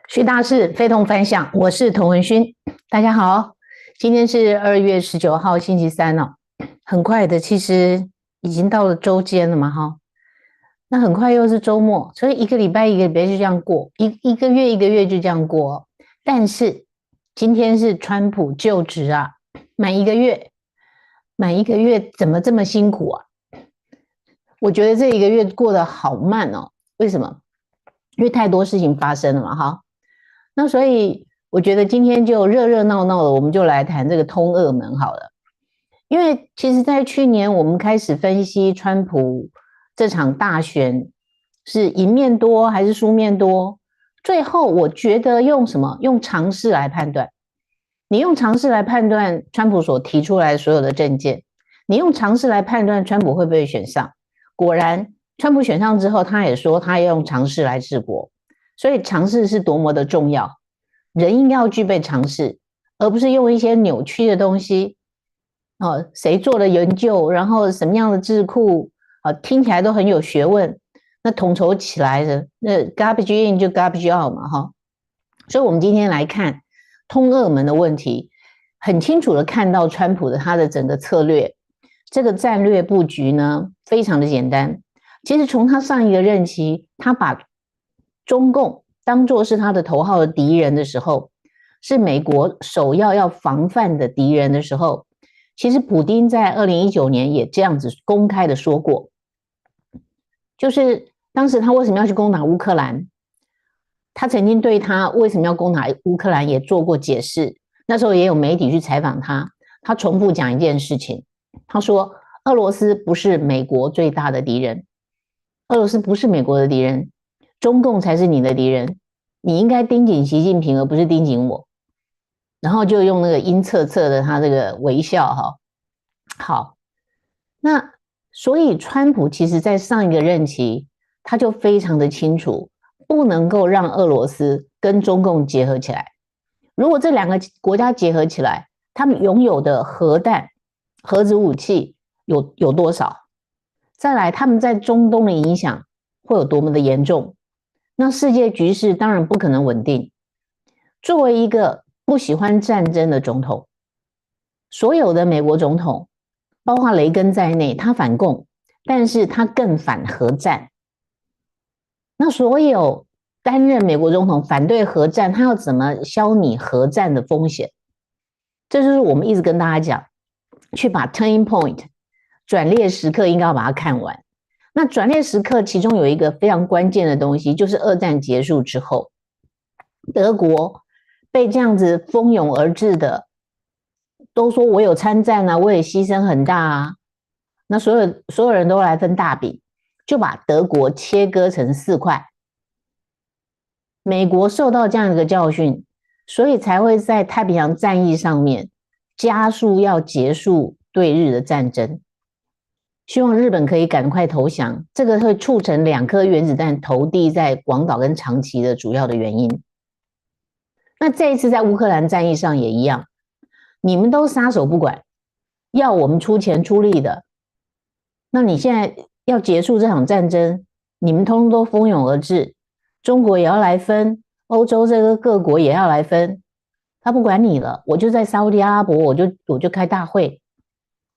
徐大师非同凡响，我是童文勋，大家好，今天是2月19号星期三哦，很快的，其实已经到了周间了嘛哈，那很快又是周末，所以一个礼拜一个礼拜就这样过，一个月一个月就这样过哦。但是今天是川普就职啊，满一个月，满一个月怎么这么辛苦啊？我觉得这一个月过得好慢哦，为什么？因为太多事情发生了嘛哈。那所以我觉得今天就热热闹闹的，我们就来谈这个通俄门好了。因为其实，在去年我们开始分析川普这场大选是赢面多还是输面多，最后我觉得用什么？用常识来判断。你用常识来判断川普所提出来所有的政见，你用常识来判断川普会不会选上。果然，川普选上之后，他也说他要用常识来治国。所以常识是多么的重要，人应该要具备常识，而不是用一些扭曲的东西。谁做了研究，然后什么样的智库，听起来都很有学问，那统筹起来的，那 garbage in 就 garbage out 嘛，哈。所以我们今天来看通俄门的问题，很清楚的看到川普的他的整个策略，这个战略布局呢，非常的简单。其实从他上一个任期，他把中共当作是他的头号的敌人的时候，是美国首要防范的敌人的时候，其实普丁在2019年也这样子公开的说过，就是当时他为什么要去攻打乌克兰，他曾经对他为什么要攻打乌克兰也做过解释。那时候也有媒体去采访他，他重复讲一件事情，他说俄罗斯不是美国最大的敌人，俄罗斯不是美国的敌人，中共才是你的敌人，你应该盯紧习近平而不是盯紧我。然后就用那个阴恻恻的他这个微笑哈。好，那所以川普其实在上一个任期他就非常的清楚，不能够让俄罗斯跟中共结合起来。如果这两个国家结合起来，他们拥有的核弹、核子武器有多少？再来，他们在中东的影响会有多么的严重？那世界局势当然不可能稳定。作为一个不喜欢战争的总统，所有的美国总统，包括雷根在内，他反共，但是他更反核战。那所有担任美国总统反对核战，他要怎么消弭核战的风险？这就是我们一直跟大家讲，去把 turning point 转捩时刻应该要把它看完。那转捩时刻其中有一个非常关键的东西，就是二战结束之后，德国被这样子蜂拥而至的，都说我有参战啊，我也牺牲很大啊，那所有人都来分大饼，就把德国切割成4块。美国受到这样一个教训，所以才会在太平洋战役上面加速要结束对日的战争，希望日本可以赶快投降，这个会促成2颗原子弹投递在广岛跟长崎的主要的原因。那这一次在乌克兰战役上也一样，你们都撒手不管，要我们出钱出力的，那你现在要结束这场战争，你们通通都蜂拥而至，中国也要来分，欧洲这个各国也要来分，他不管你了，我就在沙烏地阿拉伯，我就开大会，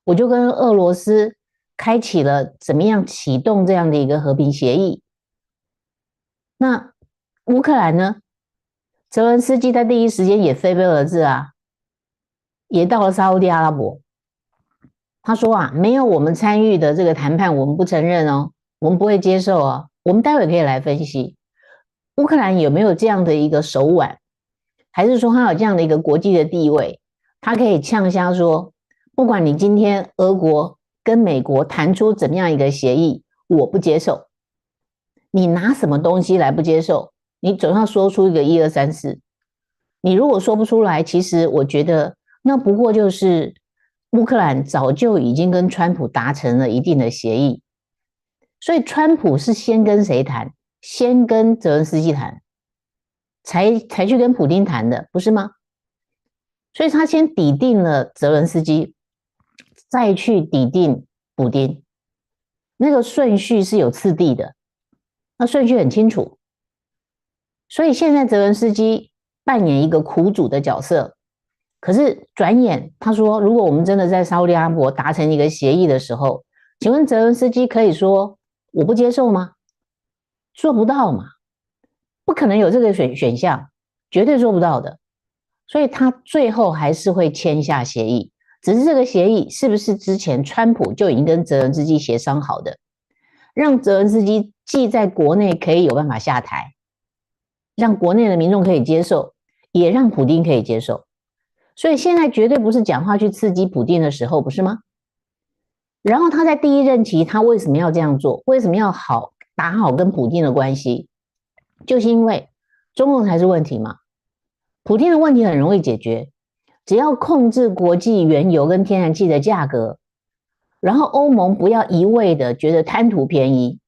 我就跟俄罗斯开启了怎么样启动这样的一个和平协议。那乌克兰呢？泽伦斯基在第一时间也飞而至啊，也到了沙烏地阿拉伯。他说啊，没有我们参与的这个谈判，我们不承认哦，我们不会接受哦。我们待会可以来分析，乌克兰有没有这样的一个手腕，还是说他有这样的一个国际的地位，他可以呛瞎说，不管你今天俄国跟美国谈出怎么样一个协议，我不接受。你拿什么东西来不接受？你总要说出一个1、2、3、4。你如果说不出来，其实我觉得那不过就是乌克兰早就已经跟川普达成了一定的协议，所以川普是先跟谁谈？先跟泽伦斯基谈，才去跟普丁谈的，不是吗？所以他先抵定了泽伦斯基，再去抵定普丁，那个顺序是有次第的，那顺序很清楚。所以现在泽伦斯基扮演一个苦主的角色，可是转眼他说，如果我们真的在沙烏地阿拉伯达成一个协议的时候，请问泽伦斯基可以说我不接受吗？做不到嘛，不可能有这个选项，绝对做不到的。所以他最后还是会签下协议，只是这个协议是不是之前川普就已经跟泽伦斯基协商好的，让泽伦斯基既在国内可以有办法下台，让国内的民众可以接受，也让普丁可以接受。所以现在绝对不是讲话去刺激普丁的时候，不是吗？然后他在第一任期，他为什么要这样做？为什么要打好跟普丁的关系？就是因为中共才是问题嘛。普丁的问题很容易解决，只要控制国际原油跟天然气的价格，然后欧盟不要一味的觉得贪图便宜，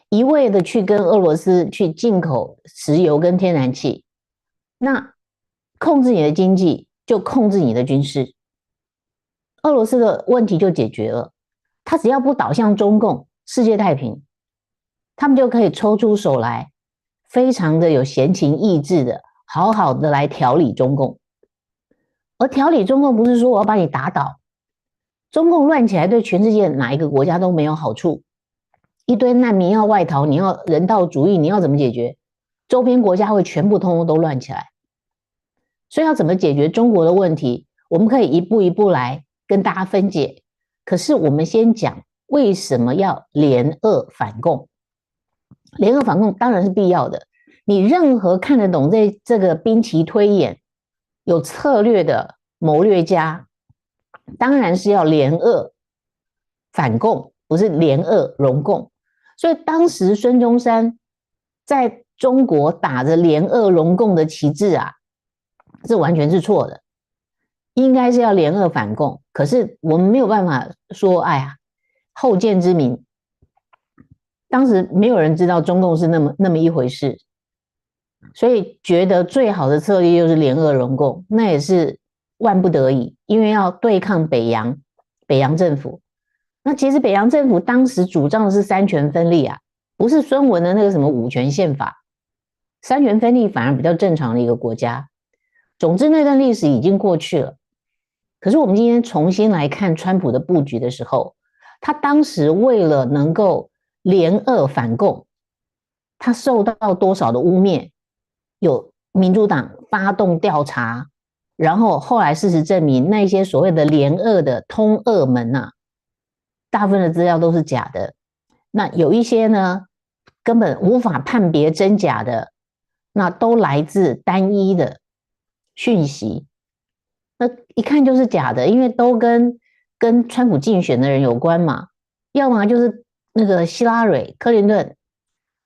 一味的去跟俄罗斯去进口石油跟天然气，那控制你的经济就控制你的军事，俄罗斯的问题就解决了。他只要不倒向中共，世界太平，他们就可以抽出手来，非常的有闲情逸致的，好好的来调理中共。而调理中共不是说我要把你打倒，中共乱起来对全世界哪一个国家都没有好处。一堆难民要外逃，你要人道主义，你要怎么解决？周边国家会全部通通都乱起来。所以要怎么解决中国的问题，我们可以一步一步来跟大家分解。可是我们先讲为什么要联俄反共？联俄反共当然是必要的。你任何看得懂这个兵棋推演、有策略的谋略家，当然是要联俄反共，不是联俄容共。所以当时孙中山在中国打着联俄容共的旗帜啊，这完全是错的。应该是要联俄反共，可是我们没有办法说，哎呀，后见之明，当时没有人知道中共是那么一回事，所以觉得最好的策略就是联俄容共，那也是万不得已，因为要对抗北洋政府。那其实北洋政府当时主张的是三权分立啊，不是孙文的那个什么五权宪法，三权分立反而比较正常的一个国家。总之那段历史已经过去了。可是我们今天重新来看川普的布局的时候，他当时为了能够联俄反共，他受到多少的污蔑？有民主党发动调查，然后后来事实证明，那些所谓的联俄的通俄门啊，大部分的资料都是假的。那有一些呢，根本无法判别真假的，那都来自单一的讯息。那一看就是假的，因为都跟川普竞选的人有关嘛，要么就是那个希拉蕊、克林顿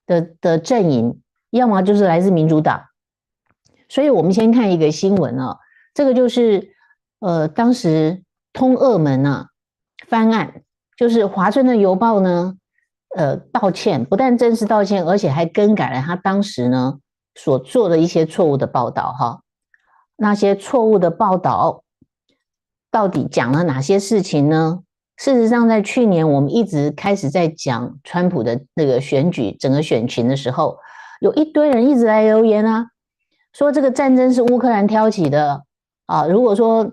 的阵营，要么就是来自民主党。所以我们先看一个新闻啊，这个就是当时通俄门啊翻案，就是华盛顿邮报呢道歉，不但正式道歉，而且还更改了他当时呢所做的一些错误的报道哈。那些错误的报道到底讲了哪些事情呢？事实上，在去年我们一直开始在讲川普的那个选举整个选情的时候，有一堆人一直来留言啊，说这个战争是乌克兰挑起的啊。如果说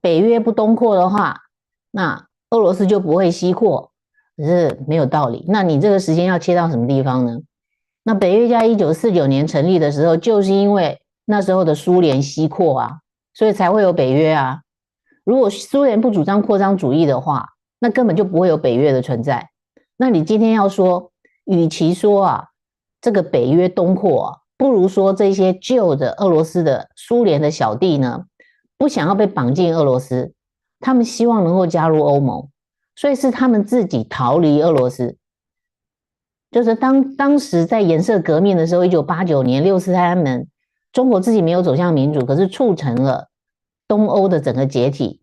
北约不东扩的话，那俄罗斯就不会西扩，可是没有道理。那你这个时间要切到什么地方呢？那北约在1949年成立的时候，就是因为那时候的苏联西扩啊，所以才会有北约啊。如果苏联不主张扩张主义的话，那根本就不会有北约的存在。那你今天要说，与其说啊这个北约东扩啊，不如说这些旧的俄罗斯的苏联的小弟呢，不想要被绑进俄罗斯，他们希望能够加入欧盟，所以是他们自己逃离俄罗斯。就是当时在颜色革命的时候，1989年六四天安门，中国自己没有走向民主，可是促成了东欧的整个解体。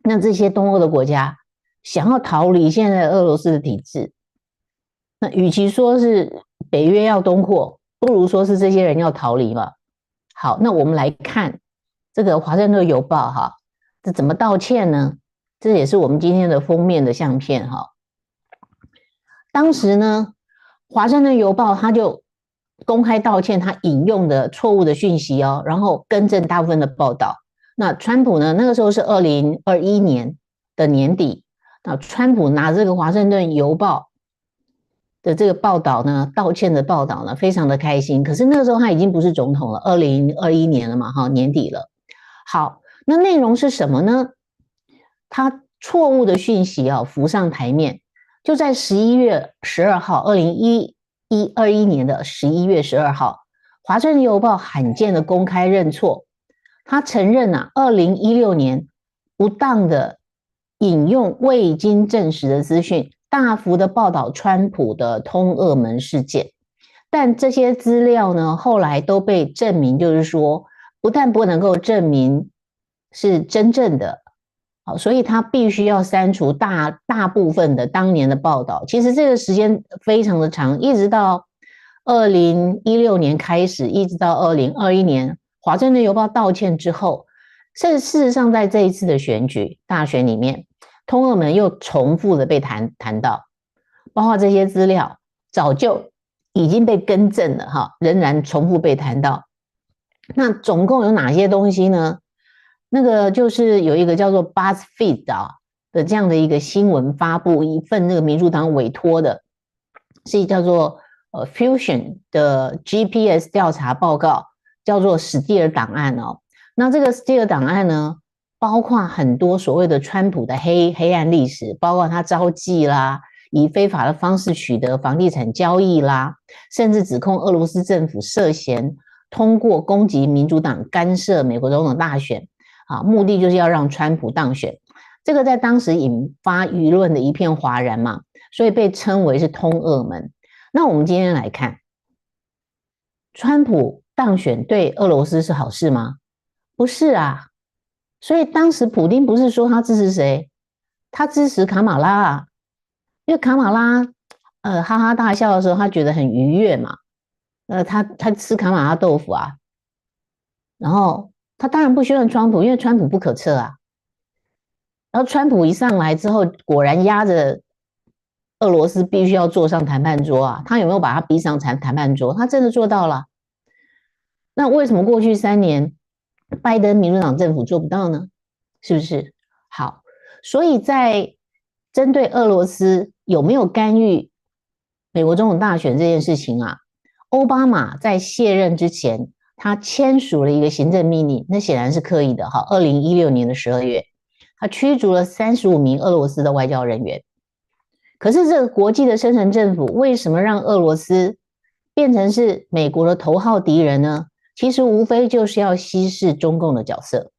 那这些东欧的国家想要逃离现在俄罗斯的体制，那与其说是北约要东扩，不如说是这些人要逃离嘛。好，那我们来看这个华盛顿邮报哈，这怎么道歉呢？这也是我们今天的封面的相片哈。当时呢，华盛顿邮报他就公开道歉，他引用的错误的讯息哦，然后更正大部分的报道。那川普呢，那个时候是2021年的年底，那川普拿这个华盛顿邮报的这个报道呢，道歉的报道呢，非常的开心。可是那个时候他已经不是总统了，2021年了嘛，哈，年底了。好，那内容是什么呢？他错误的讯息啊浮上台面，就在11月12号，2021年的11月12号，华盛顿邮报罕见的公开认错，他承认啊，2016年不当的引用未经证实的资讯，大幅的报道川普的通俄门事件。但这些资料呢，后来都被证明，就是说，不但不能够证明是真正的，好，所以他必须要删除大部分的当年的报道。其实这个时间非常的长，一直到2016年开始，一直到2021年，华盛顿邮报道歉之后，事实上在这一次的大选里面，通俄门又重复的被谈到，包括这些资料早就已经被更正了哈，仍然重复被谈到。那总共有哪些东西呢？那个就是有一个叫做 BuzzFeed 的这样的一个新闻发布，一份那个民主党委托的，是叫做Fusion 的 GPS 调查报告，叫做史蒂尔档案哦。那这个史蒂尔档案呢，包括很多所谓的川普的黑暗历史，包括他招妓啦，以非法的方式取得房地产交易啦，甚至指控俄罗斯政府涉嫌通过攻击民主党干涉美国总统大选。目的就是要让川普当选，这个在当时引发舆论的一片哗然嘛，所以被称为是通俄门。那我们今天来看，川普当选对俄罗斯是好事吗？不是啊，所以当时普丁不是说他支持谁？他支持卡马拉啊，因为卡马拉哈哈大笑的时候，他觉得很愉悦嘛，他吃卡马拉豆腐啊，然后他当然不喜欢川普，因为川普不可测啊。然后川普一上来之后，果然压着俄罗斯必须要坐上谈判桌啊。他有没有把他逼上谈判桌？他真的做到了。那为什么过去3年拜登民主党政府做不到呢？是不是？好，所以在针对俄罗斯有没有干预美国总统大选这件事情啊，奥巴马在卸任之前，他签署了一个行政命令，那显然是刻意的哈。2016年的12月，他驱逐了35名俄罗斯的外交人员。可是这个国际的深层政府为什么让俄罗斯变成是美国的头号敌人呢？其实无非就是要稀释中共的角色。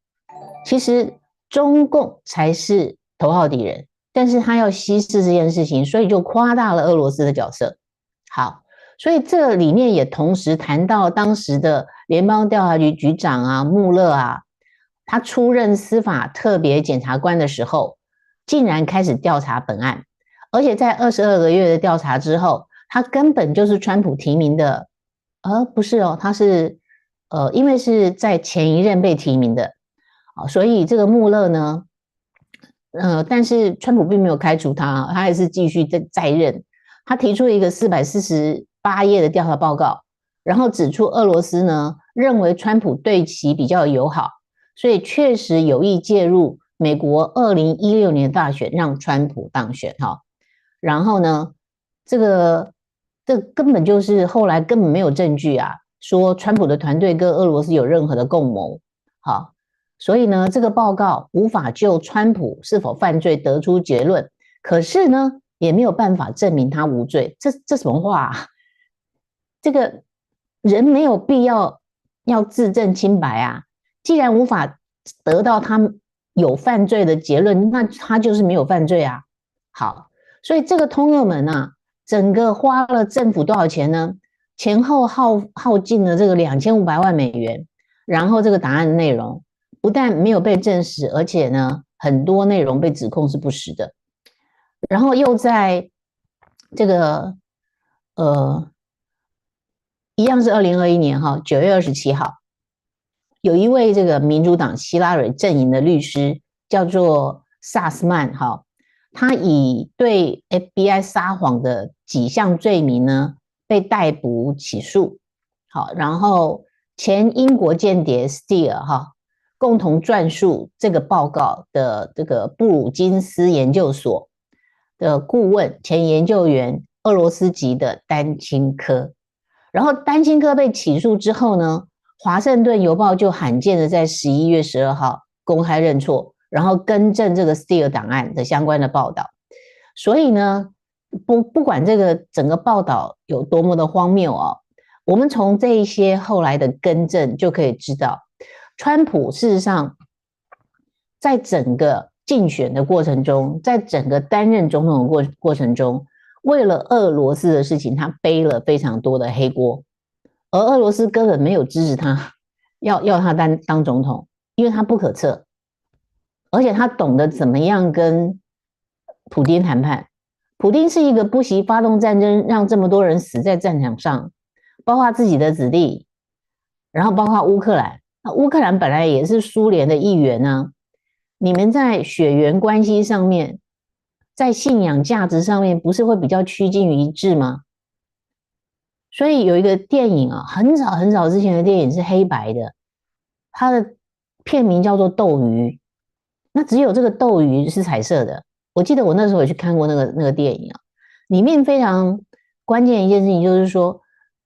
其实中共才是头号敌人，但是他要稀释这件事情，所以就夸大了俄罗斯的角色。好，所以这里面也同时谈到当时的联邦调查局局长啊，穆勒啊，他出任司法特别检察官的时候，竟然开始调查本案，而且在22个月的调查之后，他根本就是川普提名的，不是哦，他是因为是在前一任被提名的，所以这个穆勒呢，但是川普并没有开除他，他还是继续在任。他提出了一个448页的调查报告，然后指出俄罗斯呢认为川普对其比较友好，所以确实有意介入美国2016年大选，让川普当选哈。然后呢，这根本就是后来根本没有证据啊，说川普的团队跟俄罗斯有任何的共谋。好，所以呢，这个报告无法就川普是否犯罪得出结论，可是呢，也没有办法证明他无罪。这什么话啊？这个人没有必要自证清白啊。既然无法得到他有犯罪的结论，那他就是没有犯罪啊。好，所以这个通俄门啊，整个花了政府多少钱呢？前后耗尽了这个2500万美元，然后这个档案内容不但没有被证实，而且呢，很多内容被指控是不实的。然后又在这个一样是2021年9月27号，有一位这个民主党希拉蕊阵营的律师叫做萨斯曼他以对 FBI 撒谎的几项罪名呢被逮捕起诉，好，然后前英国间谍 Steele 哈，共同撰述这个报告的这个布鲁金斯研究所的顾问前研究员，俄罗斯籍的丹青科。然后丹青科被起诉之后呢，华盛顿邮报就罕见的在11月12号公开认错，然后更正这个 Steele 档案的相关的报道。所以呢，不管这个整个报道有多么的荒谬哦，我们从这一些后来的更正就可以知道，川普事实上在整个竞选的过程中，在整个担任总统的过程中，为了俄罗斯的事情，他背了非常多的黑锅，而俄罗斯根本没有支持他，要他当总统，因为他不可测，而且他懂得怎么样跟普丁谈判。普丁是一个不惜发动战争，让这么多人死在战场上，包括自己的子弟，然后包括乌克兰。那乌克兰本来也是苏联的一员啊，你们在血缘关系上面，在信仰价值上面，不是会比较趋近于一致吗？所以有一个电影啊，很早很早之前的电影是黑白的，它的片名叫做《斗鱼》，那只有这个斗鱼是彩色的。我记得我那时候有去看过那个电影啊，里面非常关键的一件事情就是说，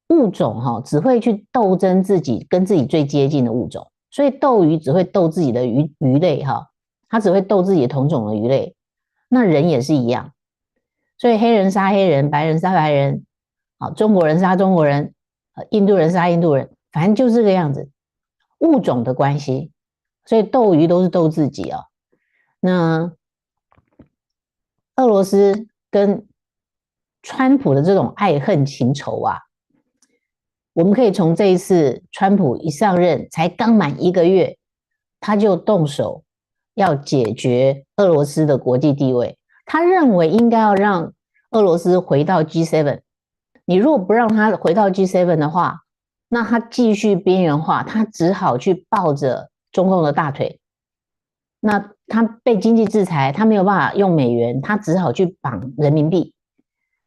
物种只会去斗争跟自己最接近的物种，所以斗鱼只会斗自己的鱼类它只会斗自己的同种的鱼类。那人也是一样，所以黑人杀黑人，白人杀白人，中国人杀中国人，印度人杀印度人，反正就是这个样子，物种的关系。所以斗鱼都是斗自己啊。那俄罗斯跟川普的这种爱恨情仇啊，我们可以从这一次川普一上任才刚满1个月，他就动手要解决俄罗斯的国际地位。他认为应该要让俄罗斯回到 G7， 你如果不让他回到 G7 的话，那他继续边缘化，他只好去抱着中共的大腿。那他被经济制裁，他没有办法用美元，他只好去绑人民币。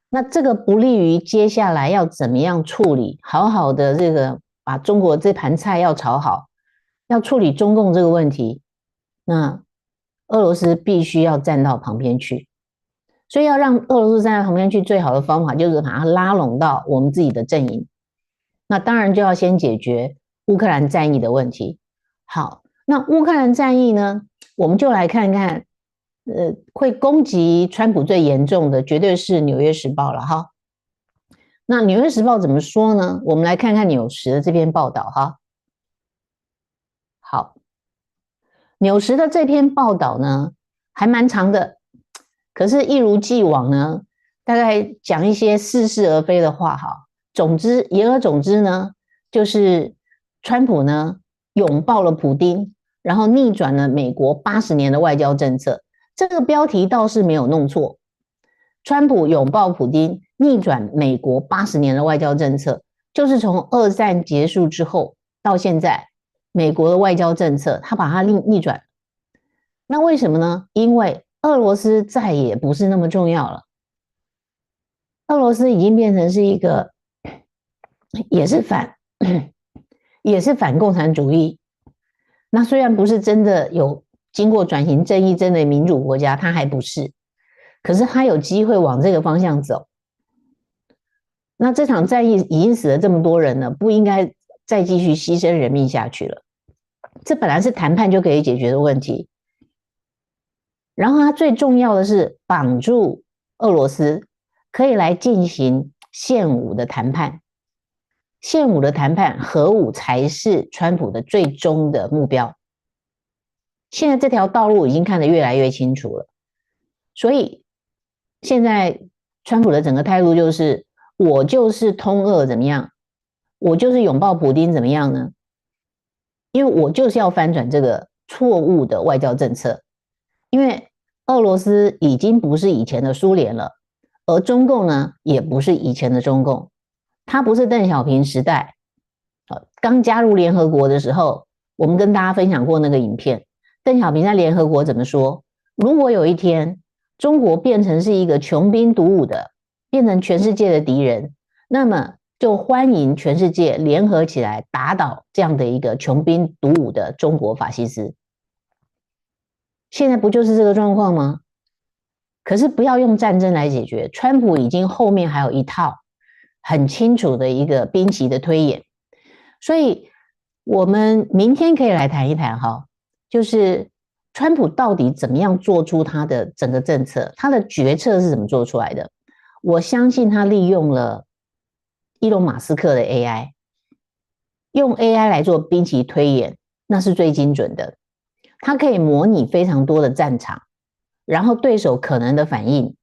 那这个不利于接下来要怎么样处理，好好的这个把中国这盘菜要炒好，要处理中共这个问题，那俄罗斯必须要站到旁边去。所以要让俄罗斯站在旁边去，最好的方法就是把它拉拢到我们自己的阵营。那当然就要先解决乌克兰战役的问题。好，那乌克兰战役呢，我们就来看看，会攻击川普最严重的绝对是《纽约时报》了哈。那《纽约时报》怎么说呢？我们来看看纽时的这篇报道哈。好，纽时的这篇报道呢，还蛮长的，可是一如既往呢，大概讲一些似是而非的话哈。言而总之呢，就是川普呢拥抱了普丁，然后逆转了美国80年的外交政策。这个标题倒是没有弄错，川普拥抱普丁，逆转美国80年的外交政策，就是从二战结束之后到现在，美国的外交政策他把它逆转。那为什么呢？因为俄罗斯再也不是那么重要了，俄罗斯已经变成是一个也是反共产主义。那虽然不是真的有经过转型正义真的民主国家，它还不是，可是它有机会往这个方向走。那这场战役已经死了这么多人了，不应该再继续牺牲人命下去了。这本来是谈判就可以解决的问题。然后它最重要的是绑住俄罗斯，可以来进行限武的谈判。限武的谈判，核武才是川普的最终的目标。现在这条道路已经看得越来越清楚了，所以现在川普的整个态度就是，我就是通俄怎么样，我就是拥抱普丁怎么样呢？因为我就是要翻转这个错误的外交政策，因为俄罗斯已经不是以前的苏联了，而中共呢，也不是以前的中共。他不是邓小平时代，刚加入联合国的时候，我们跟大家分享过那个影片。邓小平在联合国怎么说？如果有一天中国变成是一个穷兵黩武的，变成全世界的敌人，那么就欢迎全世界联合起来打倒这样的一个穷兵黩武的中国法西斯。现在不就是这个状况吗？可是不要用战争来解决，川普已经后面还有一套很清楚的一个兵棋的推演，所以我们明天可以来谈一谈哈，就是川普到底怎么样做出他的整个政策，他的决策是怎么做出来的？我相信他利用了伊隆马斯克的 AI， 用 AI 来做兵棋推演，那是最精准的。它可以模拟非常多的战场，然后对手可能的反应。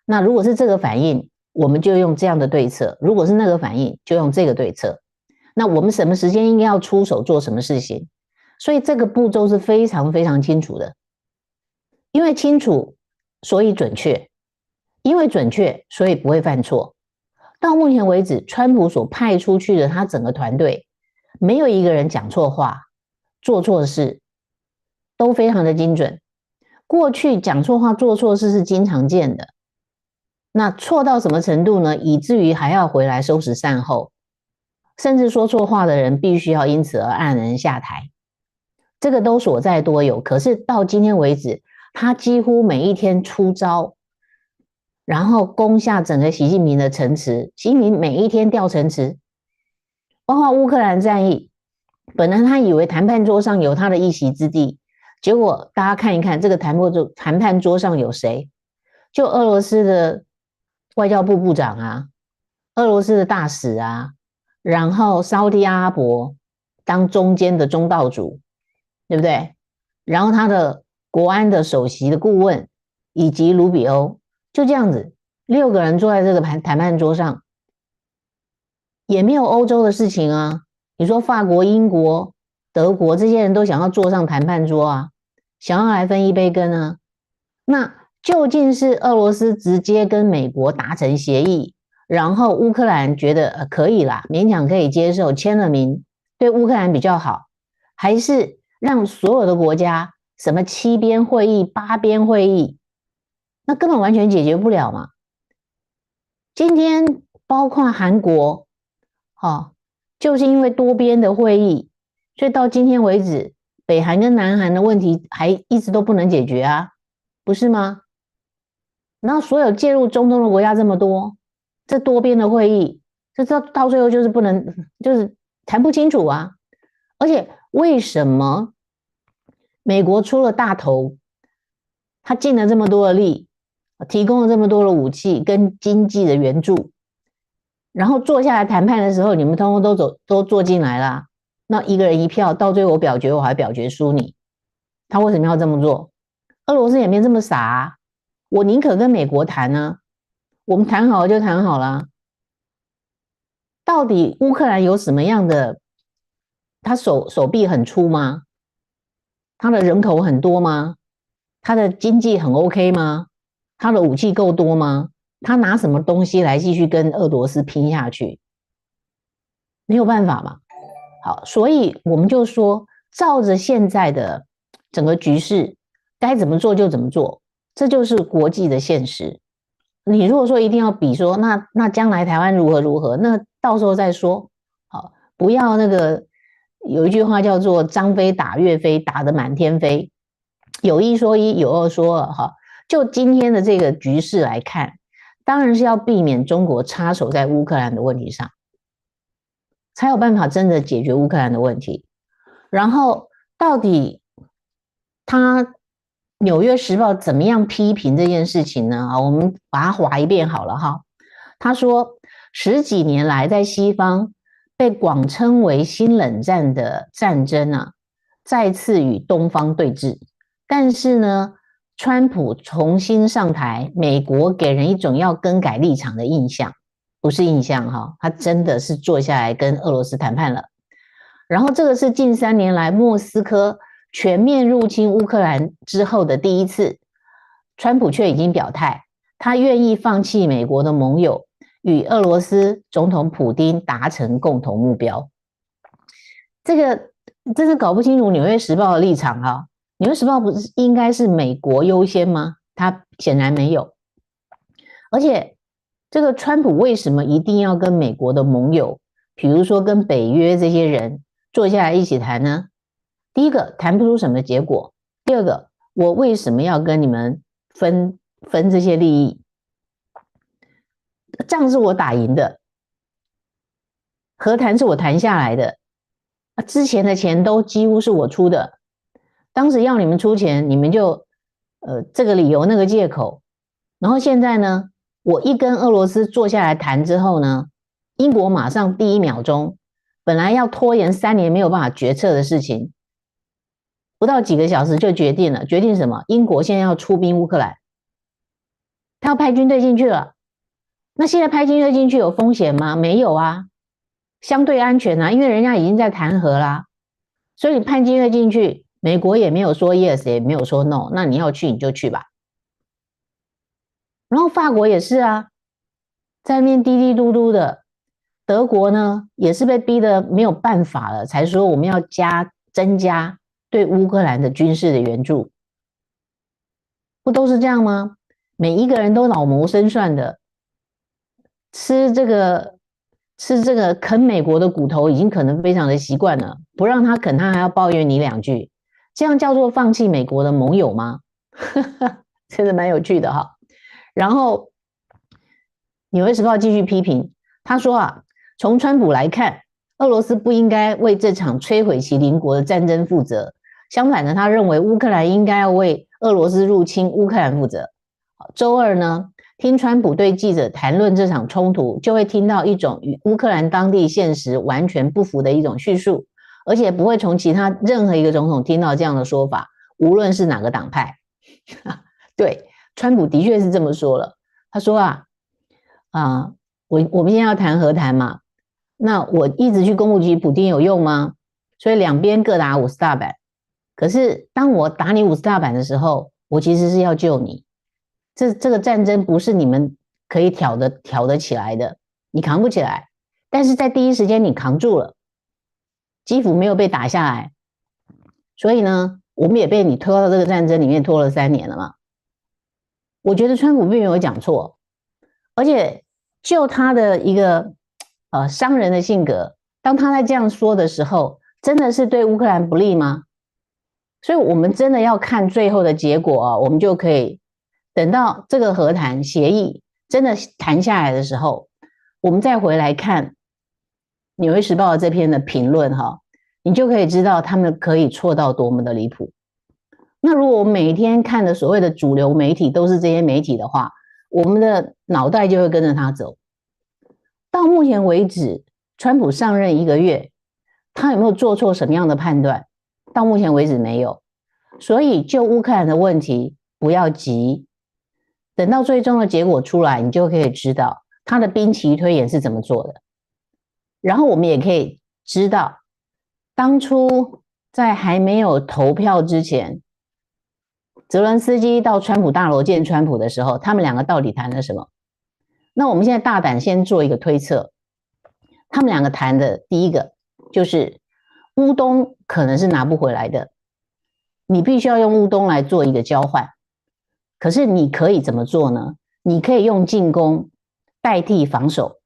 那如果是这个反应，我们就用这样的对策；如果是那个反应，就用这个对策。那我们什么时间应该要出手做什么事情？所以这个步骤是非常非常清楚的。因为清楚，所以准确；因为准确，所以不会犯错。到目前为止，川普所派出去的他整个团队，没有一个人讲错话、做错事，都非常的精准。过去讲错话、做错事是经常见的，那错到什么程度呢？以至于还要回来收拾善后，甚至说错话的人必须要因此而按人下台，这个都所在多有。可是到今天为止，他几乎每一天出招，然后攻下整个习近平的城池。习近平每一天掉城池，包括乌克兰战役，本来他以为谈判桌上有他的一席之地，结果大家看一看这个谈判桌上有谁？就俄罗斯的外交部部长啊，俄罗斯的大使啊，然后沙特阿拉伯当中间的中道主，对不对？然后他的国安的首席的顾问以及卢比欧，就这样子6个人坐在这个谈判桌上，也没有欧洲的事情啊。你说法国、英国、德国这些人都想要坐上谈判桌啊，想要来分一杯羹啊。那究竟是俄罗斯直接跟美国达成协议，然后乌克兰觉得可以啦，勉强可以接受，签了名，对乌克兰比较好，还是让所有的国家什么7边会议、8边会议，那根本完全解决不了嘛。今天包括韩国，就是因为多边的会议，所以到今天为止，北韩跟南韩的问题还一直都不能解决啊，不是吗？然后所有介入中东的国家这么多，这多边的会议，这到最后就是不能，就是谈不清楚啊。而且为什么美国出了大头，他尽了这么多的力，提供了这么多的武器跟经济的援助，然后坐下来谈判的时候，你们通通都坐进来啦。那一个人一票，到最后我表决我还表决输你，他为什么要这么做？俄罗斯也没这么傻啊，我宁可跟美国谈啊，我们谈好了就谈好了。到底乌克兰有什么样的？他手臂很粗吗？他的人口很多吗？他的经济很 OK 吗？他的武器够多吗？他拿什么东西来继续跟俄罗斯拼下去？没有办法嘛。好，所以我们就说，照着现在的整个局势，该怎么做就怎么做，这就是国际的现实。你如果说一定要比说，那将来台湾如何如何，那到时候再说。好，不要那个有一句话叫做张飞打岳飞，打得满天飞。有一说一，有二说二。哈，就今天的这个局势来看，当然是要避免中国插手在乌克兰的问题上，才有办法真的解决乌克兰的问题。然后到底他《纽约时报》怎么样批评这件事情呢？我们把它划一遍好了哈。他说，10几年来在西方被广称为新冷战的战争啊，再次与东方对峙。但是呢，川普重新上台，美国给人一种要更改立场的印象，不是印象哈，他真的是坐下来跟俄罗斯谈判了。然后这个是近3年来莫斯科全面入侵乌克兰之后的第一次，川普却已经表态，他愿意放弃美国的盟友，与俄罗斯总统普丁达成共同目标。这是搞不清楚《纽约时报》的立场啊。《纽约时报》不是应该是美国优先吗？他显然没有。而且这个川普为什么一定要跟美国的盟友，比如说跟北约这些人坐下来一起谈呢？第一个，谈不出什么结果；第二个，我为什么要跟你们分这些利益？仗是我打赢的，和谈是我谈下来的，之前的钱都几乎是我出的，当时要你们出钱，你们就这个理由那个借口，然后现在呢，我一跟俄罗斯坐下来谈之后呢，英国马上第一秒钟，本来要拖延3年没有办法决策的事情，不到几个小时就决定了，决定什么？英国现在要出兵乌克兰，他要派军队进去了。那现在派军队进去有风险吗？没有啊，相对安全啊，因为人家已经在谈和啦，所以你派军队进去，美国也没有说 yes， 也没有说 no， 那你要去你就去吧。然后法国也是啊，在那边滴滴嘟嘟的，德国呢也是被逼得没有办法了，才说我们要增加对乌克兰的军事的援助，不都是这样吗？每一个人都老谋深算的，吃这个啃美国的骨头已经可能非常的习惯了，不让他啃，他还要抱怨你2句，这样叫做放弃美国的盟友吗？真的蛮有趣的哈。然后纽约时报继续批评，他说啊，从川普来看，俄罗斯不应该为这场摧毁其邻国的战争负责，相反的，他认为乌克兰应该要为俄罗斯入侵乌克兰负责。周二呢，听川普对记者谈论这场冲突，就会听到一种与乌克兰当地现实完全不符的一种叙述，而且不会从其他任何一个总统听到这样的说法，无论是哪个党派。对，川普的确是这么说了。他说我们现在要谈和谈嘛，那我一直去攻击普丁有用吗？所以两边各打50大板。可是当我打你50大板的时候，我其实是要救你。这个战争不是你们可以挑得起来的，你扛不起来。但是在第一时间你扛住了，基辅没有被打下来，所以呢，我们也被你拖到这个战争里面拖了3年了嘛。我觉得川普并没有讲错，而且就他的一个商人的性格，当他在这样说的时候，真的是对乌克兰不利吗？所以我们真的要看最后的结果啊，我们就可以等到这个和谈协议真的谈下来的时候，我们再回来看《纽约时报》这篇的评论哈，你就可以知道他们可以错到多么的离谱。那如果我们每天看的所谓的主流媒体都是这些媒体的话，我们的脑袋就会跟着他走。到目前为止，川普上任1个月，他有没有做错什么样的判断？到目前为止没有。所以就乌克兰的问题不要急，等到最终的结果出来，你就可以知道他的兵棋推演是怎么做的。然后我们也可以知道，当初在还没有投票之前，泽伦斯基到川普大楼见川普的时候，他们2个到底谈了什么？那我们现在大胆先做一个推测，他们2个谈的第一个就是乌东可能是拿不回来的，你必须要用乌东来做一个交换。可是你可以怎么做呢？你可以用进攻代替防守，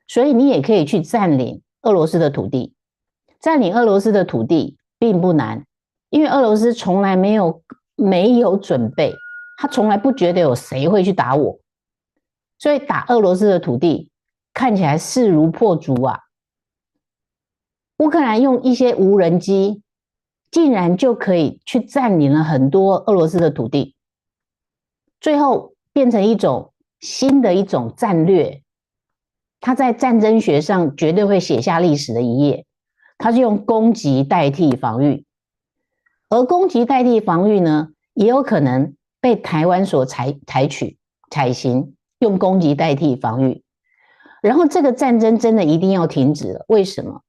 所以你也可以去占领俄罗斯的土地。占领俄罗斯的土地并不难，因为俄罗斯从来没有准备，他从来不觉得有谁会去打我，所以打俄罗斯的土地看起来势如破竹啊。乌克兰用一些无人机竟然就可以去占领了很多俄罗斯的土地，最后变成一种新的一种战略，它在战争学上绝对会写下历史的一页。它是用攻击代替防御，而攻击代替防御呢，也有可能被台湾所采行，用攻击代替防御。然后这个战争真的一定要停止了，为什么？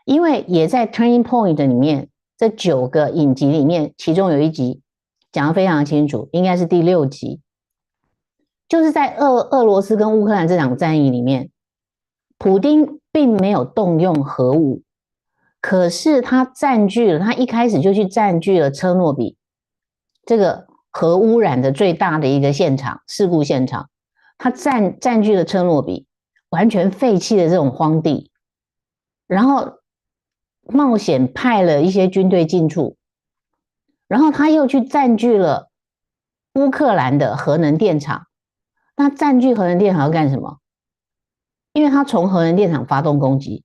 因为也在 Turning Point 里面，这9个影集里面，其中有一集讲得非常清楚，应该是第6集，就是在俄罗斯跟乌克兰这场战役里面，普丁并没有动用核武，可是他一开始就去占据了车诺比这个核污染的最大的一个事故现场，他占据了车诺比，完全废弃的这种荒地，然后冒险派了一些军队进驻，然后他又去占据了乌克兰的核能电厂。那占据核能电厂要干什么？因为他从核能电厂发动攻击，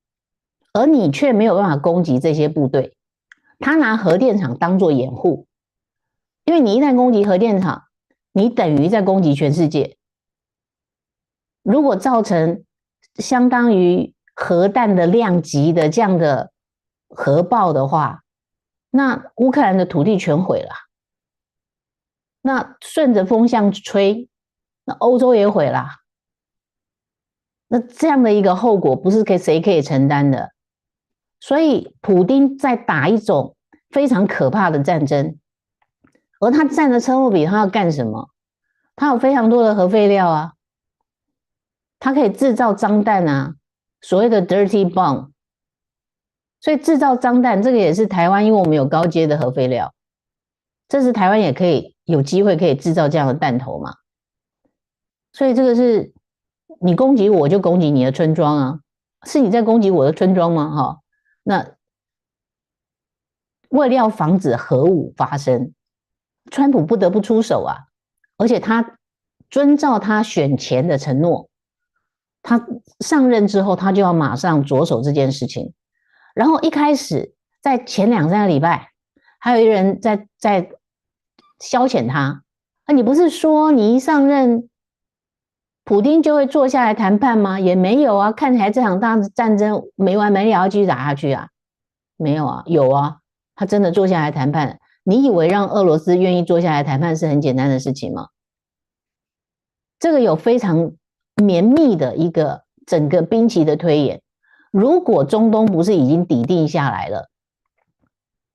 而你却没有办法攻击这些部队，他拿核电厂当作掩护，因为你一旦攻击核电厂，你等于在攻击全世界。如果造成相当于核弹的量级的这样的核爆的话，那乌克兰的土地全毁了。那顺着风向吹，那欧洲也毁了。那这样的一个后果不是谁可以承担的。所以普丁在打一种非常可怕的战争，而他占着车诺比，他要干什么？他有非常多的核废料啊，他可以制造脏弹啊，所谓的 dirty bomb。所以制造脏弹，这个也是台湾，因为我们有高阶的核废料，这是台湾也可以有机会可以制造这样的弹头嘛。所以这个是你攻击我就攻击你的村庄啊，是你在攻击我的村庄吗？哈，那为了要防止核武发生，川普不得不出手啊，而且他遵照他选前的承诺，他上任之后他就要马上着手这件事情。然后一开始在前2-3个礼拜，还有一人在消遣他，你不是说你一上任，普丁就会坐下来谈判吗？也没有啊，看起来这场大战争没完没了，要继续打下去啊？没有啊，有啊，他真的坐下来谈判。你以为让俄罗斯愿意坐下来谈判是很简单的事情吗？这个有非常绵密的一个整个兵棋的推演。如果中东不是已经底定下来了，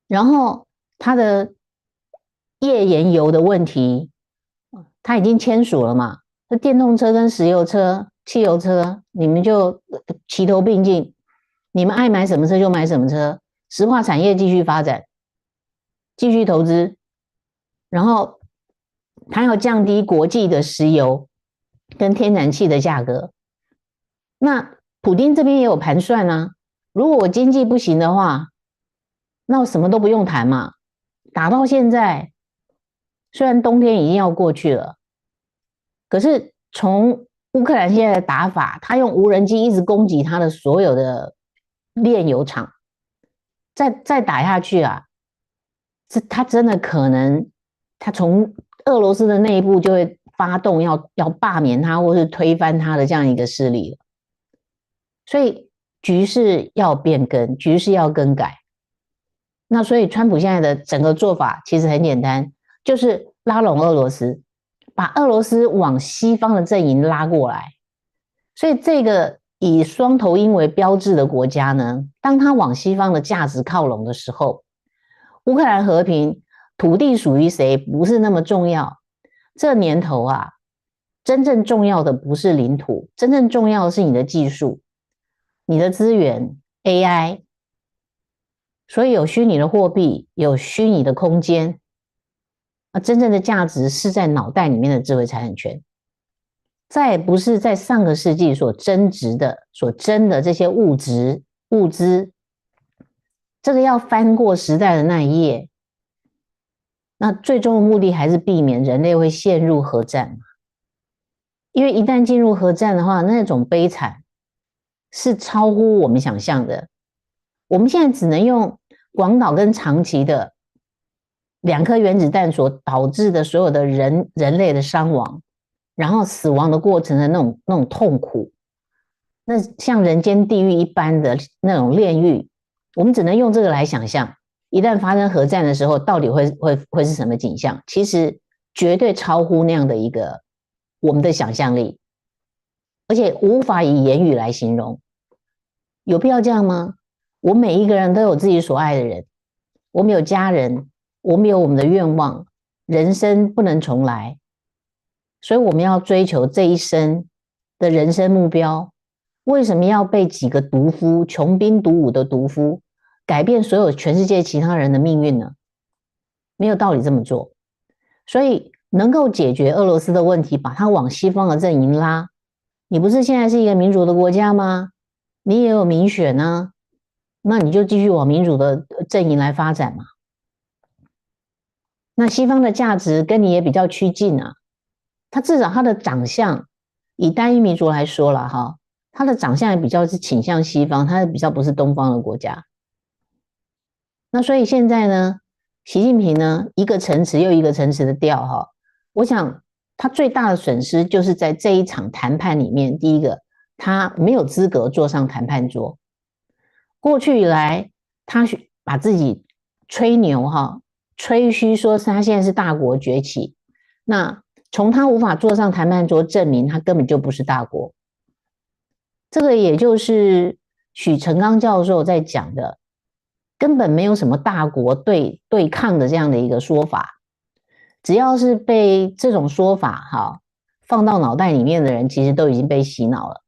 然后他的页岩油的问题，他已经签署了嘛？那电动车跟石油车、汽油车，你们就齐头并进，你们爱买什么车就买什么车，石化产业继续发展，继续投资，然后还要降低国际的石油跟天然气的价格。那普丁这边也有盘算啊，如果我经济不行的话，那我什么都不用谈嘛。打到现在，虽然冬天已经要过去了，可是从乌克兰现在的打法，他用无人机一直攻击他的所有的炼油厂，再打下去啊，他真的可能，他从俄罗斯的内部就会发动要罢免他或是推翻他的这样一个势力了。所以局势要变更，局势要更改。那所以川普现在的整个做法其实很简单，就是拉拢俄罗斯，把俄罗斯往西方的阵营拉过来。所以这个以双头鹰为标志的国家呢，当它往西方的价值靠拢的时候，乌克兰和平，土地属于谁不是那么重要。这年头啊，真正重要的不是领土，真正重要的是你的技术，你的资源 AI。 所以有虚拟的货币，有虚拟的空间，真正的价值是在脑袋里面的智慧财产权，再不是在上个世纪所增值的、所争的这些物资。这个要翻过时代的那一页，那最终的目的还是避免人类会陷入核战。因为一旦进入核战的话，那种悲惨是超乎我们想象的。我们现在只能用广岛跟长崎的2颗原子弹所导致的所有的人类的伤亡，然后死亡的过程的那种痛苦，那像人间地狱一般的那种炼狱，我们只能用这个来想象，一旦发生核战的时候，到底会是什么景象？其实绝对超乎那样的一个我们的想象力，而且无法以言语来形容。有必要这样吗？我每一个人都有自己所爱的人，我们有家人，我们有我们的愿望，人生不能重来，所以我们要追求这一生的人生目标。为什么要被几个毒夫，穷兵黩武的毒夫改变所有全世界其他人的命运呢？没有道理这么做。所以能够解决俄罗斯的问题，把它往西方的阵营拉。你不是现在是一个民主的国家吗？你也有民选啊，那你就继续往民主的阵营来发展嘛。那西方的价值跟你也比较趋近啊，他至少他的长相，以单一民族来说了哈，他的长相也比较是倾向西方，他比较不是东方的国家。那所以现在呢，习近平呢一个层次又一个层次的调哈，我想他最大的损失就是在这一场谈判里面，第一个他没有资格坐上谈判桌。过去以来，他把自己吹牛哈，吹嘘说他现在是大国崛起。那从他无法坐上谈判桌，证明他根本就不是大国。这个也就是许成刚教授在讲的，根本没有什么大国对抗的这样的一个说法。只要是被这种说法哈放到脑袋里面的人，其实都已经被洗脑了。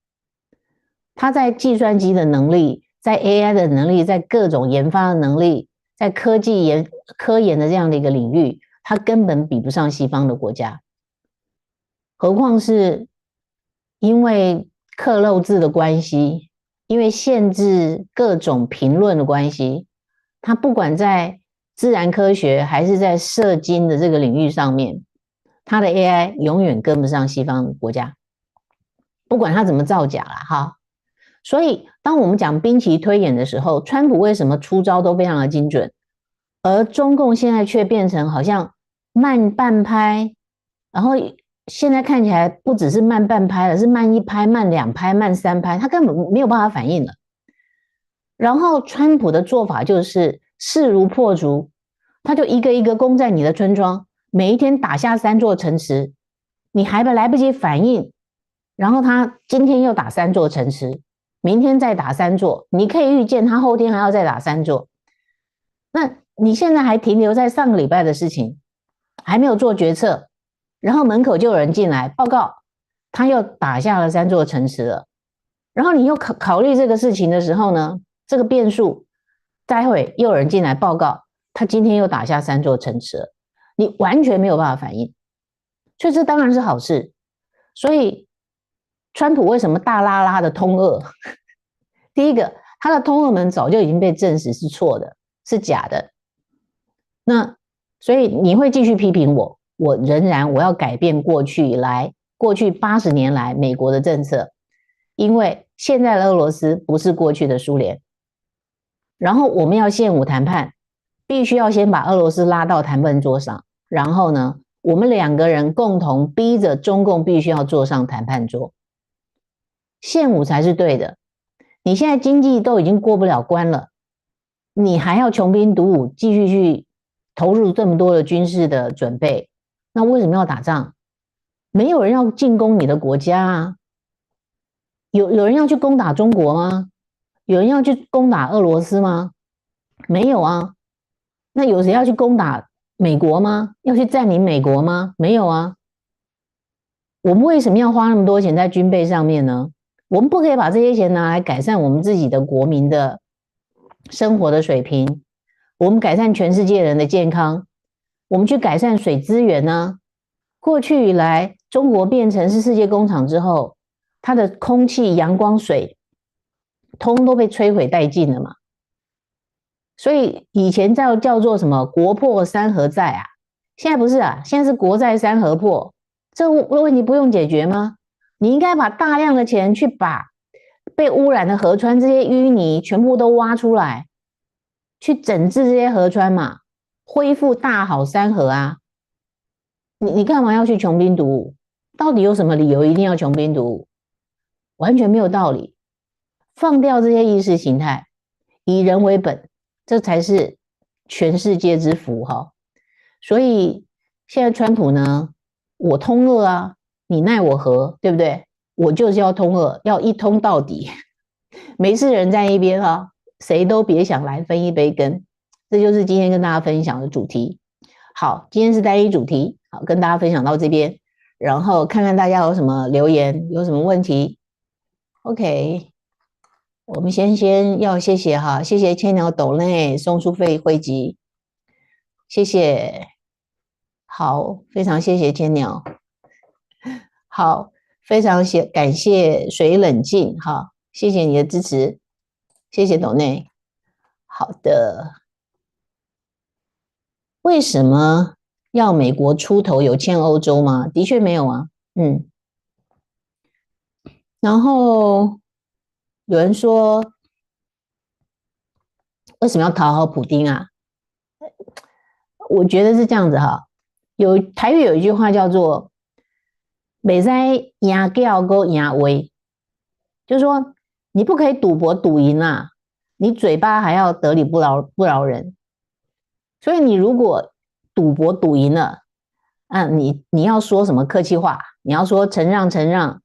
他在计算机的能力，在 AI 的能力，在各种研发的能力，在科研的这样的一个领域，他根本比不上西方的国家。何况是因为克漏字的关系，因为限制各种评论的关系，他不管在自然科学还是在社经的这个领域上面，他的 AI 永远跟不上西方国家，不管他怎么造假啦哈。所以当我们讲兵棋推演的时候，川普为什么出招都非常的精准，而中共现在却变成好像慢半拍，然后现在看起来不只是慢半拍了，是慢一拍、慢两拍、慢三拍，他根本没有办法反应了。然后川普的做法就是势如破竹，他就一个一个攻在你的村庄，每一天打下3座城池，你还来不及反应，然后他今天又打3座城池，明天再打3座，你可以预见他后天还要再打3座。那你现在还停留在上个礼拜的事情，还没有做决策，然后门口就有人进来报告，他又打下了3座城池了。然后你又考虑这个事情的时候呢，这个变数，待会又有人进来报告，他今天又打下3座城池了，你完全没有办法反应。所以这当然是好事。所以川普为什么大拉拉的通俄？第一个，他的通俄门早就已经被证实是错的，是假的。那所以你会继续批评我，我仍然我要改变过去80年来美国的政策，因为现在的俄罗斯不是过去的苏联。然后我们要现武谈判，必须要先把俄罗斯拉到谈判桌上，然后呢，我们2个人共同逼着中共必须要坐上谈判桌，现武才是对的。你现在经济都已经过不了关了，你还要穷兵黩武，继续去投入这么多的军事的准备，那为什么要打仗？没有人要进攻你的国家啊，有人要去攻打中国吗？有人要去攻打俄罗斯吗？没有啊。那有谁要去攻打美国吗？要去占领美国吗？没有啊。我们为什么要花那么多钱在军备上面呢？我们不可以把这些钱拿来改善我们自己的国民的生活的水平，我们改善全世界人的健康，我们去改善水资源呢？过去以来，中国变成是世界工厂之后，它的空气、阳光、水，通都被摧毁殆尽了嘛。所以以前叫做什么国破山河在啊，现在不是啊，现在是国在山河破。这个问题不用解决吗？你应该把大量的钱去把被污染的河川这些淤泥全部都挖出来，去整治这些河川嘛，恢复大好山河啊。你干嘛要去穷兵黩武？到底有什么理由一定要穷兵黩武？完全没有道理。放掉这些意识形态，以人为本，这才是全世界之福哈。所以现在川普呢，我通俄啊，你奈我何，对不对？我就是要通俄，要一通到底，没事人在一边哈，谁都别想来分一杯羹。这就是今天跟大家分享的主题。好，今天是单一主题，好，跟大家分享到这边，然后看看大家有什么留言，有什么问题。OK， 我们先要谢谢哈，谢谢千鸟斗内送书费汇集，谢谢。好，非常谢谢千鸟。好，非常感谢水冷静，哈，谢谢你的支持，谢谢董内。好的，为什么要美国出头有欠欧洲吗？的确没有啊，然后有人说，为什么要讨好普丁啊？我觉得是这样子哈，台语有一句话叫做“美在赢叫够赢威”，就是说你不可以赌博赌赢啊，你嘴巴还要得理不饶人。所以你如果赌博赌赢了，你要说什么客气话？你要说承让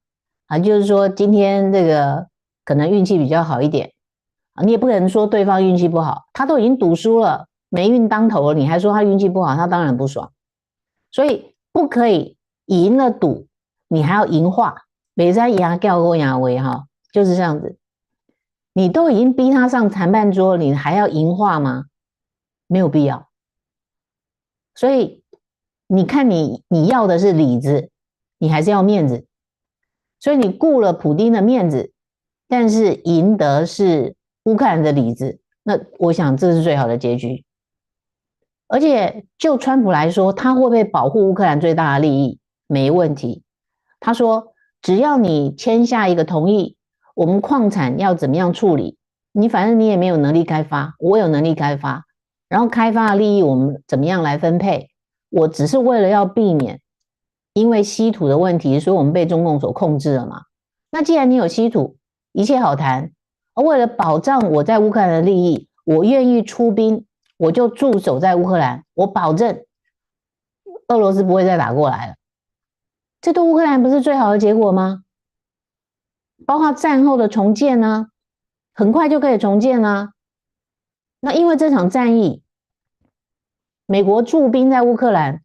啊，就是说今天这个可能运气比较好一点啊，你也不可能说对方运气不好，他都已经赌输了，霉运当头了，你还说他运气不好，他当然不爽。所以不可以赢了赌，你还要赢话，别再牙掉过牙威哈，就是这样子。你都已经逼他上谈判桌，你还要赢话吗？没有必要。所以你看你要的是里子，你还是要面子。所以你顾了普丁的面子，但是赢得是乌克兰的里子，那我想这是最好的结局。而且就川普来说，他会不会保护乌克兰最大的利益？没问题。他说，只要你签下一个同意，我们矿产要怎么样处理，你反正你也没有能力开发，我有能力开发，然后开发的利益我们怎么样来分配？我只是为了要避免因为稀土的问题，所以我们被中共所控制了嘛。那既然你有稀土，一切好谈。为了保障我在乌克兰的利益，我愿意出兵，我就驻守在乌克兰，我保证俄罗斯不会再打过来了。这对乌克兰不是最好的结果吗？包括战后的重建呢，很快就可以重建啊。那因为这场战役，美国驻兵在乌克兰，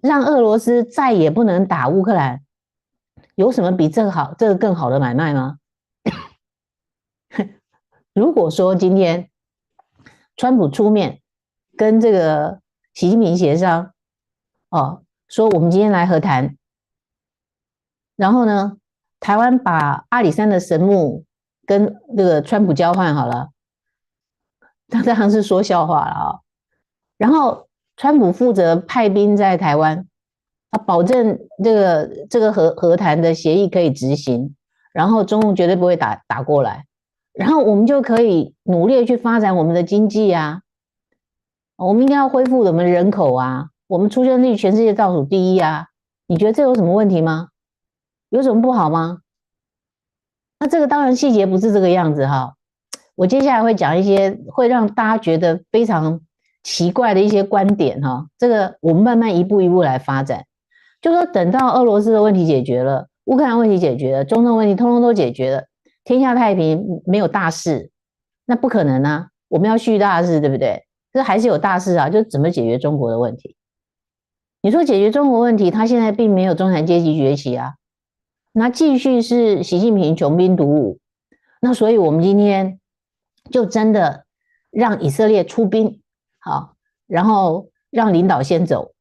让俄罗斯再也不能打乌克兰，有什么比这个更好的买卖吗？如果说今天川普出面跟这个习近平协商，说我们今天来和谈，然后呢，台湾把阿里山的神木跟这个川普交换好了，他当然是说笑话了啊。然后川普负责派兵在台湾，保证这个和谈的协议可以执行，然后中共绝对不会打过来，然后我们就可以努力去发展我们的经济啊，我们应该要恢复我们的人口啊，我们出生率全世界倒数第一啊，你觉得这有什么问题吗？有什么不好吗？那这个当然细节不是这个样子哈，我接下来会讲一些会让大家觉得非常奇怪的一些观点哈，这个我们慢慢一步一步来发展，就说等到俄罗斯的问题解决了，乌克兰问题解决了，中东问题通通都解决了，天下太平没有大事，那不可能啊，我们要续大事，对不对？这还是有大事啊，就怎么解决中国的问题？你说解决中国问题，他现在并没有中产阶级崛起啊，那继续是习近平穷兵黩武，那所以我们今天就真的让以色列出兵，好，然后让领导先走，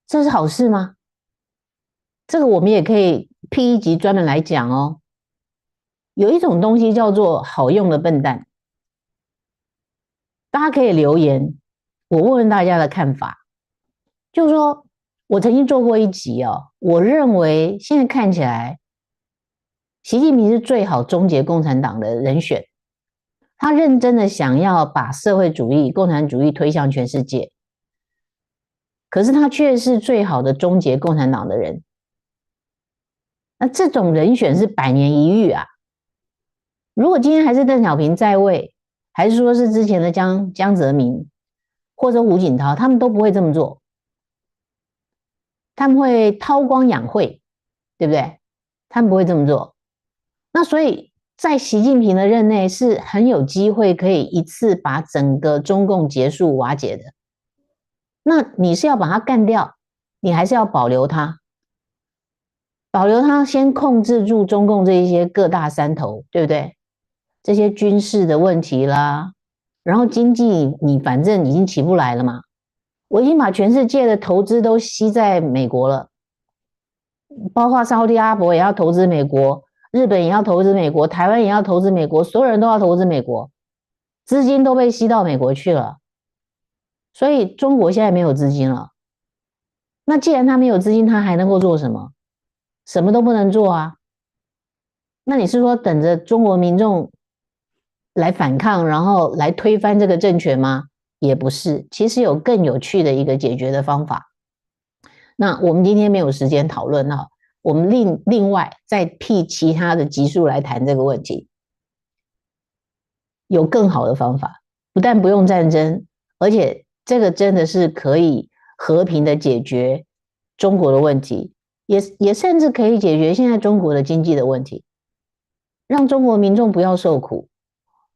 这是好事吗？这个我们也可以辟一集专门来讲哦。有一种东西叫做好用的笨蛋，大家可以留言，我问问大家的看法。就是说我曾经做过一集哦，我认为现在看起来，习近平是最好终结共产党的人选。他认真的想要把社会主义、共产主义推向全世界，可是他却是最好的终结共产党的人。那这种人选是百年一遇啊！如果今天还是邓小平在位，还是说是之前的江泽民或者胡锦涛，他们都不会这么做，他们会韬光养晦，对不对？他们不会这么做。那所以在习近平的任内是很有机会可以一次把整个中共结束瓦解的。那你是要把它干掉，你还是要保留它？保留它，先控制住中共这一些各大山头，对不对？这些军事的问题啦，然后经济你反正已经起不来了嘛，我已经把全世界的投资都吸在美国了，包括沙特阿拉伯也要投资美国，日本也要投资美国，台湾也要投资美国，所有人都要投资美国，资金都被吸到美国去了，所以中国现在没有资金了。那既然他没有资金，他还能够做什么？什么都不能做啊。那你是说等着中国民众来反抗，然后来推翻这个政权吗？也不是，其实有更有趣的一个解决的方法。那我们今天没有时间讨论哈，我们另外再辟其他的集数来谈这个问题。有更好的方法，不但不用战争，而且这个真的是可以和平的解决中国的问题，也甚至可以解决现在中国的经济的问题，让中国民众不要受苦，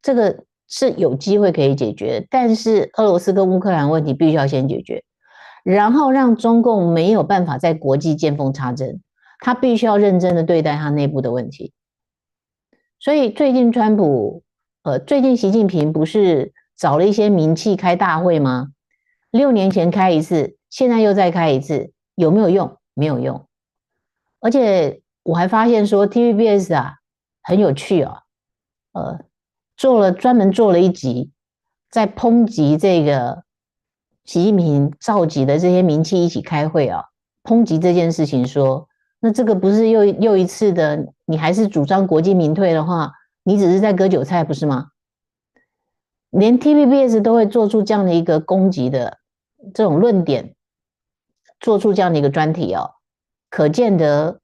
这个是有机会可以解决，但是俄罗斯跟乌克兰问题必须要先解决，然后让中共没有办法在国际见缝插针，他必须要认真的对待他内部的问题。所以最近最近习近平不是找了一些名气开大会吗？6年前开一次，现在又再开一次，有没有用？没有用。而且我还发现说 TVBS 啊很有趣哦，专门做了一集，在抨击这个习近平召集的这些名气一起开会啊，抨击这件事情说，那这个不是又一次的，你还是主张国进民退的话，你只是在割韭菜，不是吗？连 TVBS 都会做出这样的一个攻击的这种论点，做出这样的一个专题哦，可见得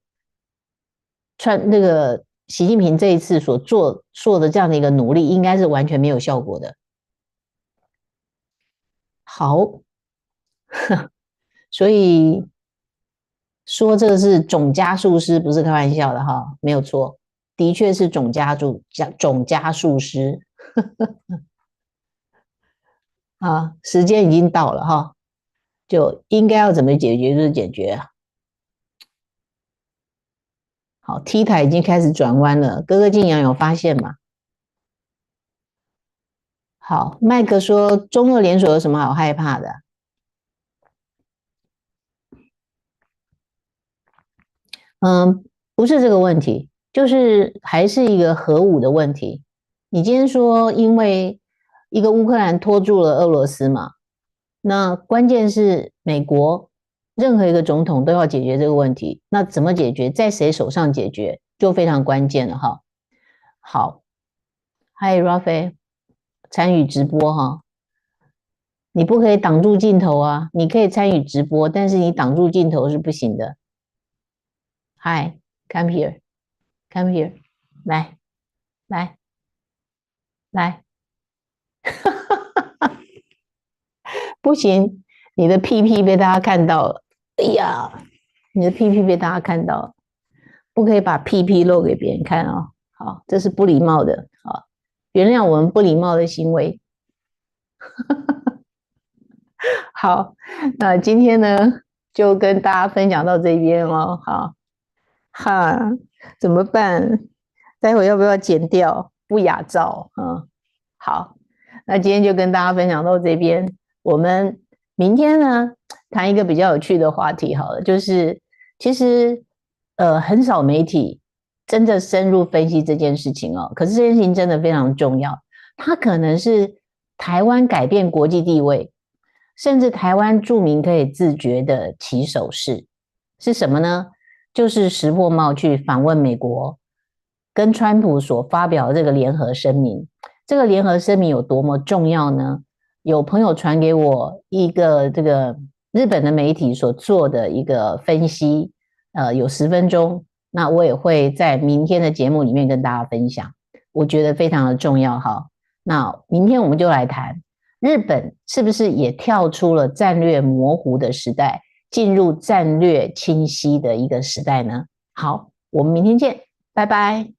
那个习近平这一次所做的这样的一个努力，应该是完全没有效果的。好，所以说这个是总加速师，不是开玩笑的哈，没有错，的确是总加速师。啊，时间已经到了哈，就应该要怎么解决就是解决啊。好，T 台已经开始转弯了，哥哥静阳有发现吗？好，麦克说中俄联手有什么好害怕的？不是这个问题，就是还是一个核武的问题。你今天说因为一个乌克兰拖住了俄罗斯嘛，那关键是美国任何一个总统都要解决这个问题，那怎么解决，在谁手上解决就非常关键了哈。好，嗨 Rafi 参与直播哈，你不可以挡住镜头啊，你可以参与直播，但是你挡住镜头是不行的。嗨 come here，come here，来来来，不行，你的屁屁被大家看到了，哎呀，你的屁屁被大家看到了，不可以把屁屁露给别人看哦。好，这是不礼貌的，好，原谅我们不礼貌的行为。好，那今天呢，就跟大家分享到这边哦。好，哈，怎么办？待会要不要剪掉？不雅照啊。好，那今天就跟大家分享到这边。我们明天呢，谈一个比较有趣的话题好了，就是其实很少媒体真的深入分析这件事情哦。可是这件事情真的非常重要，它可能是台湾改变国际地位，甚至台湾著名可以自觉的起手式是什么呢？就是石破茂去访问美国，跟川普所发表的这个联合声明。这个联合声明有多么重要呢？有朋友传给我一个这个日本的媒体所做的一个分析，有10分钟，那我也会在明天的节目里面跟大家分享，我觉得非常的重要哈。那明天我们就来谈日本是不是也跳出了战略模糊的时代，进入战略清晰的一个时代呢？好，我们明天见，拜拜。